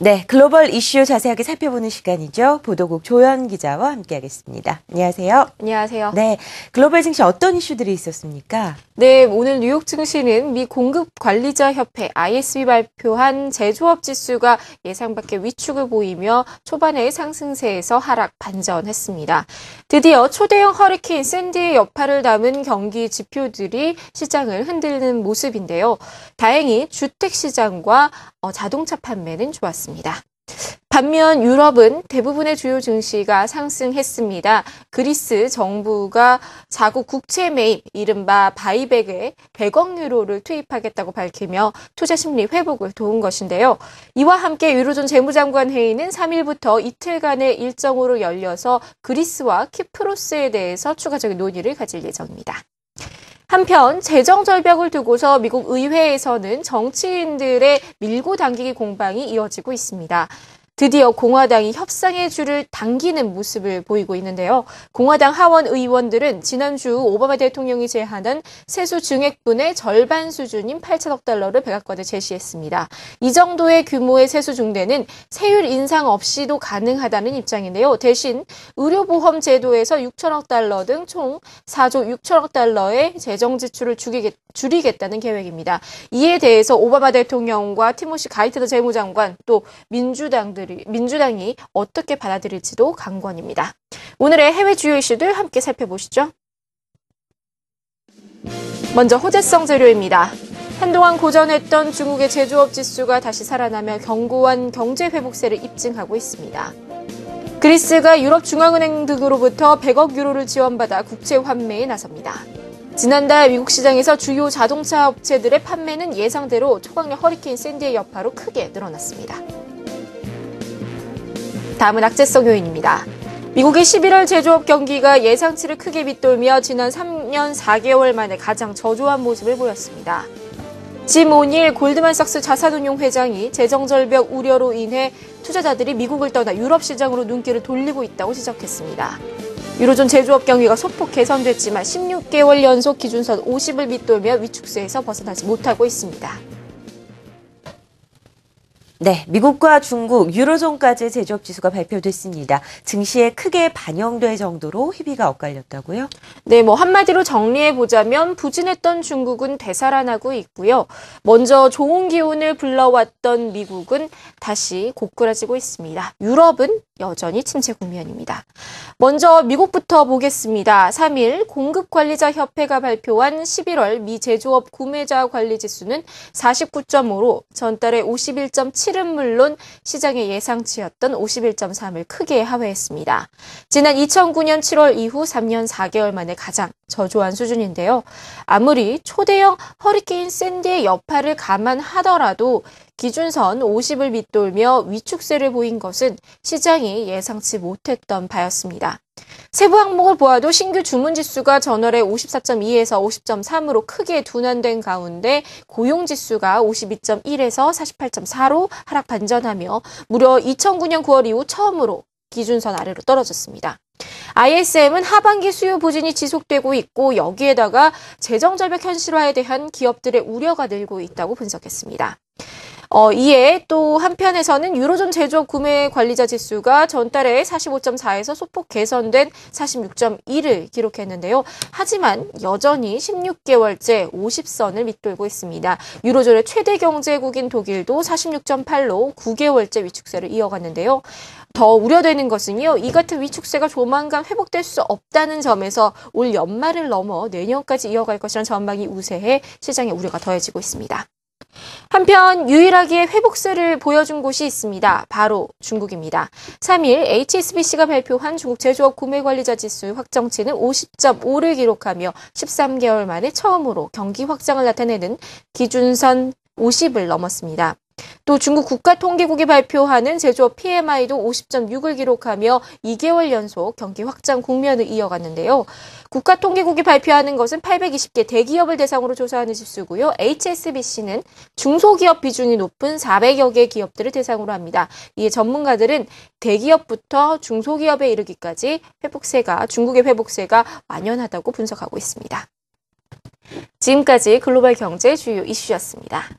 네, 글로벌 이슈 자세하게 살펴보는 시간이죠. 보도국 조연 기자와 함께하겠습니다. 안녕하세요. 안녕하세요. 네, 글로벌 증시 어떤 이슈들이 있었습니까? 네, 오늘 뉴욕 증시는 미 공급관리자협회 ISB 발표한 제조업 지수가 예상 밖의 위축을 보이며 초반에 상승세에서 하락 반전했습니다. 드디어 초대형 허리케인 샌디의 여파를 담은 경기 지표들이 시장을 흔드는 모습인데요. 다행히 주택시장과 자동차 판매는 좋았습니다. 반면 유럽은 대부분의 주요 증시가 상승했습니다. 그리스 정부가 자국 국채 매입, 이른바 바이백에 100억 유로를 투입하겠다고 밝히며 투자 심리 회복을 도운 것인데요. 이와 함께 유로존 재무장관 회의는 3일부터 이틀간의 일정으로 열려서 그리스와 키프로스에 대해서 추가적인 논의를 가질 예정입니다. 한편 재정 절벽을 두고서 미국 의회에서는 정치인들의 밀고 당기기 공방이 이어지고 있습니다. 드디어 공화당이 협상의 줄을 당기는 모습을 보이고 있는데요. 공화당 하원 의원들은 지난주 오바마 대통령이 제안한 세수 증액분의 절반 수준인 8천억 달러를 백악관에 제시했습니다. 이 정도의 규모의 세수 증대는 세율 인상 없이도 가능하다는 입장인데요. 대신 의료보험 제도에서 6천억 달러 등 총 4조 6천억 달러의 재정 지출을 줄이겠다는 계획입니다. 이에 대해서 오바마 대통령과 티모시 가이트더 재무장관 또 민주당이 어떻게 받아들일지도 관건입니다. 오늘의 해외 주요 이슈들 함께 살펴보시죠. 먼저 호재성 재료입니다. 한동안 고전했던 중국의 제조업 지수가 다시 살아나며 견고한 경제 회복세를 입증하고 있습니다. 그리스가 유럽중앙은행 등으로부터 100억 유로를 지원받아 국채 환매에 나섭니다. 지난달 미국 시장에서 주요 자동차 업체들의 판매는 예상대로 초강력 허리케인 샌디의 여파로 크게 늘어났습니다. 다음은 악재성 요인입니다. 미국의 11월 제조업 경기가 예상치를 크게 밑돌며 지난 3년 4개월 만에 가장 저조한 모습을 보였습니다. 짐 오닐 골드만삭스 자산운용 회장이 재정절벽 우려로 인해 투자자들이 미국을 떠나 유럽 시장으로 눈길을 돌리고 있다고 지적했습니다. 유로존 제조업 경기가 소폭 개선됐지만 16개월 연속 기준선 50을 밑돌며 위축세에서 벗어나지 못하고 있습니다. 네, 미국과 중국, 유로존까지 제조업 지수가 발표됐습니다. 증시에 크게 반영될 정도로 희비가 엇갈렸다고요? 네, 한마디로 정리해보자면 부진했던 중국은 되살아나고 있고요. 먼저 좋은 기운을 불러왔던 미국은 다시 고꾸라지고 있습니다. 유럽은 여전히 침체 국면입니다. 먼저 미국부터 보겠습니다. 3일 공급관리자협회가 발표한 11월 미 제조업 구매자 관리지수는 49.5로 전달의 51.7은 물론 시장의 예상치였던 51.3을 크게 하회했습니다. 지난 2009년 7월 이후 3년 4개월 만에 가장 저조한 수준인데요. 아무리 초대형 허리케인 샌디의 여파를 감안하더라도 기준선 50을 밑돌며 위축세를 보인 것은 시장이 예상치 못했던 바였습니다. 세부 항목을 보아도 신규 주문지수가 전월에 54.2에서 50.3으로 크게 둔환된 가운데 고용지수가 52.1에서 48.4로 하락 반전하며 무려 2009년 9월 이후 처음으로 기준선 아래로 떨어졌습니다. ISM은 하반기 수요 부진이 지속되고 있고 여기에다가 재정절벽 현실화에 대한 기업들의 우려가 늘고 있다고 분석했습니다. 이에 또 한편에서는 유로존 제조업 구매 관리자 지수가 전달에 45.4에서 소폭 개선된 46.1을 기록했는데요. 하지만 여전히 16개월째 50선을 밑돌고 있습니다. 유로존의 최대 경제국인 독일도 46.8로 9개월째 위축세를 이어갔는데요. 더 우려되는 것은요. 이 같은 위축세가 조만간 회복될 수 없다는 점에서 올 연말을 넘어 내년까지 이어갈 것이라는 전망이 우세해 시장의 우려가 더해지고 있습니다. 한편 유일하게 회복세를 보여준 곳이 있습니다. 바로 중국입니다. 3일 HSBC가 발표한 중국 제조업 구매관리자 지수 확정치는 50.5를 기록하며 13개월 만에 처음으로 경기 확장을 나타내는 기준선 50을 넘었습니다. 또 중국 국가통계국이 발표하는 제조업 PMI도 50.6을 기록하며 2개월 연속 경기 확장 국면을 이어갔는데요. 국가통계국이 발표하는 것은 820개 대기업을 대상으로 조사하는 지수고요. HSBC는 중소기업 비중이 높은 400여 개 기업들을 대상으로 합니다. 이에 전문가들은 대기업부터 중소기업에 이르기까지 중국의 회복세가 만연하다고 분석하고 있습니다. 지금까지 글로벌 경제 주요 이슈였습니다.